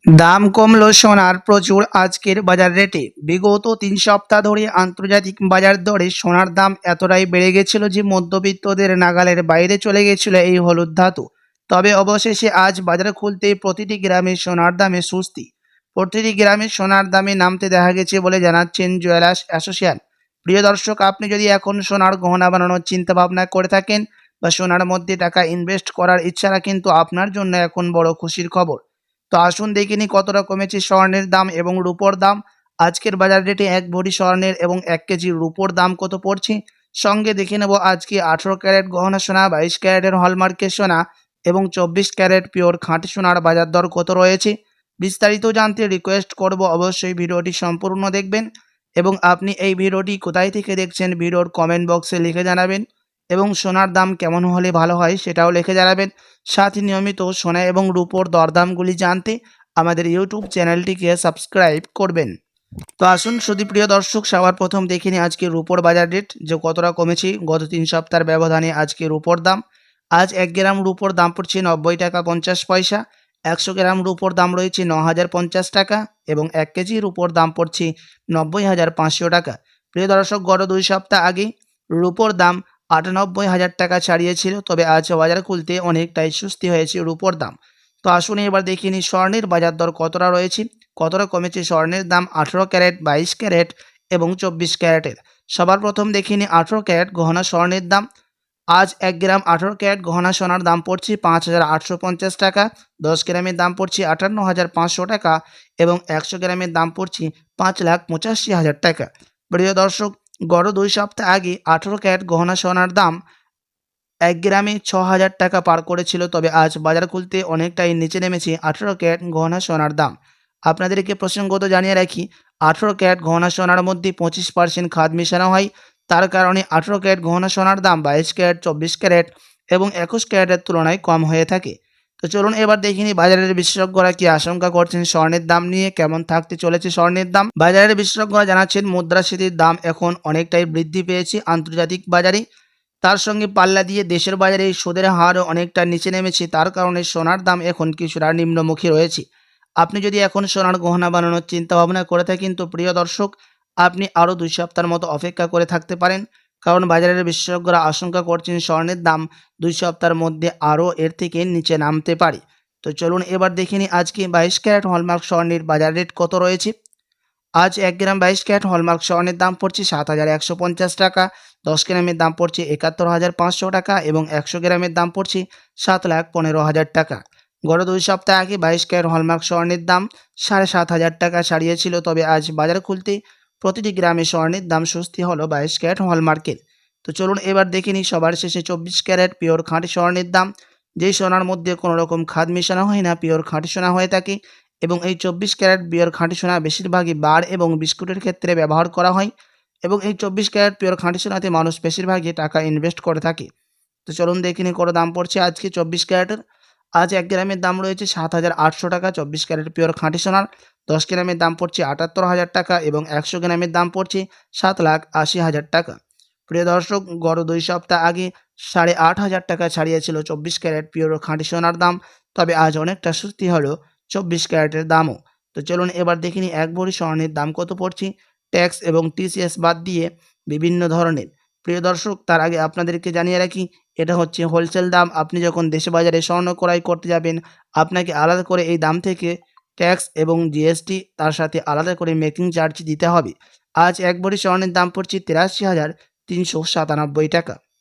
দাম কমলো সোনার প্রচুর আজকের বাজার রেটে। বিগত ৩ সপ্তাহ ধরে আন্তর্জাতিক বাজার দরে সোনার দাম এতটাই বেড়ে গেছিল যে মধ্যবিত্তদের নাগালের বাইরে চলে গেছিল এই হলুদ ধাতু। তবে অবশেষে আজ বাজার খুলতেই প্রতিটি গ্রামে সোনার দামে স্বস্তি। প্রতিটি গ্রামে সোনার দামে নামতে দেখা গেছে বলে জানাচ্ছেন জুয়েলার্স অ্যাসোসিয়েশন। প্রিয় দর্শক, আপনি যদি এখন সোনার গহনা বানানোর চিন্তা ভাবনা করে থাকেন বা সোনার মধ্যে টাকা ইনভেস্ট করার ইচ্ছা রাখেন, তো আপনার জন্য এখন বড় খুশির খবর। তো আসুন দেখে নিই কতটা কমেছে স্বর্ণের দাম এবং রূপোর দাম। আজকের বাজার রেটে 1 ভরি স্বর্ণের এবং 1 কেজি রূপোর দাম কত পড়ছে। সঙ্গে দেখে নেব আজকে 18 ক্যারেট গহনা সোনা, 22 ক্যারেটের হলমার্কের সোনা এবং 24 ক্যারেট পিওর খাঁটি সোনার বাজার দর কত রয়েছে। বিস্তারিত জানতে রিকোয়েস্ট করব অবশ্যই ভিডিওটি সম্পূর্ণ দেখবেন এবং আপনি এই ভিডিওটি কোথায় থেকে দেখছেন ভিডিওর কমেন্ট বক্সে লিখে জানাবেন এবং সোনার দাম কেমন হলে ভালো হয় সেটাও লিখে জানাবেন। সাথে নিয়মিত সোনা এবং রূপোর দরদামগুলি জানতে আমাদের ইউটিউব চ্যানেলটিকে সাবস্ক্রাইব করবেন। তো আসুন সুধীপ্রিয় দর্শক, সবার প্রথম দেখে নিই আজকে রূপোর বাজার রেট যে কতটা কমেছে গত 3 সপ্তাহের ব্যবধানে। আজকে রূপোর দাম, আজ 1 গ্রাম রূপোর দাম পড়ছে 90 টাকা 50 পয়সা। 100 গ্রাম রূপোর দাম রয়েছে 9,050 টাকা এবং 1 কেজি রূপোর দাম পড়ছে 90,500 টাকা। প্রিয় দর্শক, গত 2 সপ্তাহ আগে রূপোর দাম 98,000 টাকা ছাড়িয়েছিল, তবে আজ বাজার খুলতে অনেকটাই সুস্থি হয়েছে রূপোর দাম। তো আসুন এবার দেখিয়ে নিই স্বর্ণের বাজার দর কতটা রয়েছে, কতটা কমেছে স্বর্ণের দাম 18 ক্যারেট, 22 ক্যারেট এবং 24 ক্যারেটের। সবার প্রথম দেখিয়ে নিই 18 ক্যারেট গহনা স্বর্ণের দাম। আজ 1 গ্রাম 18 ক্যারেট গহনা সোনার দাম পড়ছে 5,850 টাকা, 10 গ্রামের দাম পড়ছে 58,500 টাকা এবং 100 গ্রামের দাম পড়ছে 5,85,000 টাকা। প্রিয় দর্শক, গত 2 সপ্তাহ আগে 18 ক্যারেট গহনা সোনার দাম 1 গ্রামে 6,000 টাকা পার করেছিল, তবে আজ বাজার খুলতে অনেকটাই নিচে নেমেছে 18 ক্যারেট গহনা সোনার দাম। আপনাদেরকে প্রসঙ্গত জানিয়ে রাখি, 18 ক্যারেট গহনা সোনার মধ্যে 25% খাদ মেশানো হয়। তার কারণে 18 ক্যারেট গহনা সোনার দাম 22 ক্যারেট, 24 ক্যারেট এবং 21 ক্যারেটের তুলনায় কম হয়ে থাকে। তো চলুন এবার দেখিনি বাজারের বিশেষজ্ঞরা কি আশঙ্কা করছেন স্বর্ণের দাম নিয়ে, কেমন থাকতে চলেছে স্বর্ণের দাম। বাজারের বিশেষজ্ঞরা জানাচ্ছেন মুদ্রাস্ফীতির দাম এখন অনেকটাই বৃদ্ধি পেয়েছে আন্তর্জাতিক বাজারে। তার সঙ্গে পাল্লা দিয়ে দেশের বাজারে সুদের হারও অনেকটা নিচে নেমেছে। তার কারণে সোনার দাম এখন কিছুটা নিম্নমুখী রয়েছে। আপনি যদি এখন সোনার গহনা বানানোর চিন্তা ভাবনা করে থাকেন, তো প্রিয় দর্শক, আপনি আরও 2 সপ্তাহের মতো অপেক্ষা করে থাকতে পারেন, কারণ বাজারের বিশেষজ্ঞরা আশঙ্কা করছেন স্বর্ণের দাম 2 সপ্তাহের মধ্যে আরও এর থেকে নিচে নামতে পারে। তো চলুন এবার দেখে নিই আজকে 22 ক্যারেট হলমার্ক স্বর্ণের বাজার রেট কত রয়েছে। আজ 1 গ্রাম 22 ক্যারেট হলমার্ক স্বর্ণের দাম পড়ছে 7,150 টাকা, 10 গ্রামের দাম পড়ছে 71,500 টাকা এবং 100 গ্রামের দাম পড়ছে 7,15,000 টাকা। গত 2 সপ্তাহ আগে 22 ক্যারেট হলমার্ক স্বর্ণের দাম 7,500 টাকা ছাড়িয়েছিল, তবে আজ বাজার খুলতে প্রতিটি গ্রামে স্বর্ণের দাম স্বস্তি হলো 22 ক্যারেট হলমার্কের। তো চলুন এবার দেখে নিই সবার শেষে 24 ক্যারেট পিওর খাঁটি স্বর্ণের দাম। যেই সোনার মধ্যে কোনো রকম খাদ মেশানো হয় না, পিওর খাঁটি সোনা হয়ে থাকে এবং এই 24 ক্যারেট পিওর খাঁটি সোনা বেশিরভাগই বার এবং বিস্কুটের ক্ষেত্রে ব্যবহার করা হয় এবং এই 24 ক্যারেট পিওর খাঁটি সোনাতে মানুষ বেশিরভাগই টাকা ইনভেস্ট করে থাকে। তো চলুন দেখে নিই কত দাম পড়ছে আজকে 24 ক্যারেটের। আজ 1 গ্রামের দাম রয়েছে 7,800 টাকা 24 ক্যারেট পিওর খাঁটি সোনার, 10 গ্রামের দাম পড়ছে 78,000 টাকা এবং 100 গ্রামের দাম পড়ছে 7,80,000 টাকা। প্রিয় দর্শক, গত 2 সপ্তাহ আগে 8,500 টাকা ছাড়িয়েছিল 24 ক্যারেট পিওর খাঁটি সোনার দাম, তবে আজ অনেকটা স্বস্তি হলো 24 ক্যারেটের দামও। তো চলুন এবার দেখে নিই 1 ভরি স্বর্ণের দাম কত পড়ছে ট্যাক্স এবং টিসিএস বাদ দিয়ে বিভিন্ন ধরনের। প্রিয় দর্শক, তার আগে আপনাদেরকে জানিয়ে রাখি, এটা হচ্ছে হোলসেল দাম। আপনি যখন দেশে বাজারে স্বর্ণ ক্রয় করতে যাবেন, আপনাকে আলাদা করে এই দাম থেকে ট্যাক্স এবং জিএসটি তার সাথে আলাদা করে মেকিং চার্জ দিতে হবে। আজ 1 ভরি স্বর্ণের দাম পড়ছে 83,397 টাকা।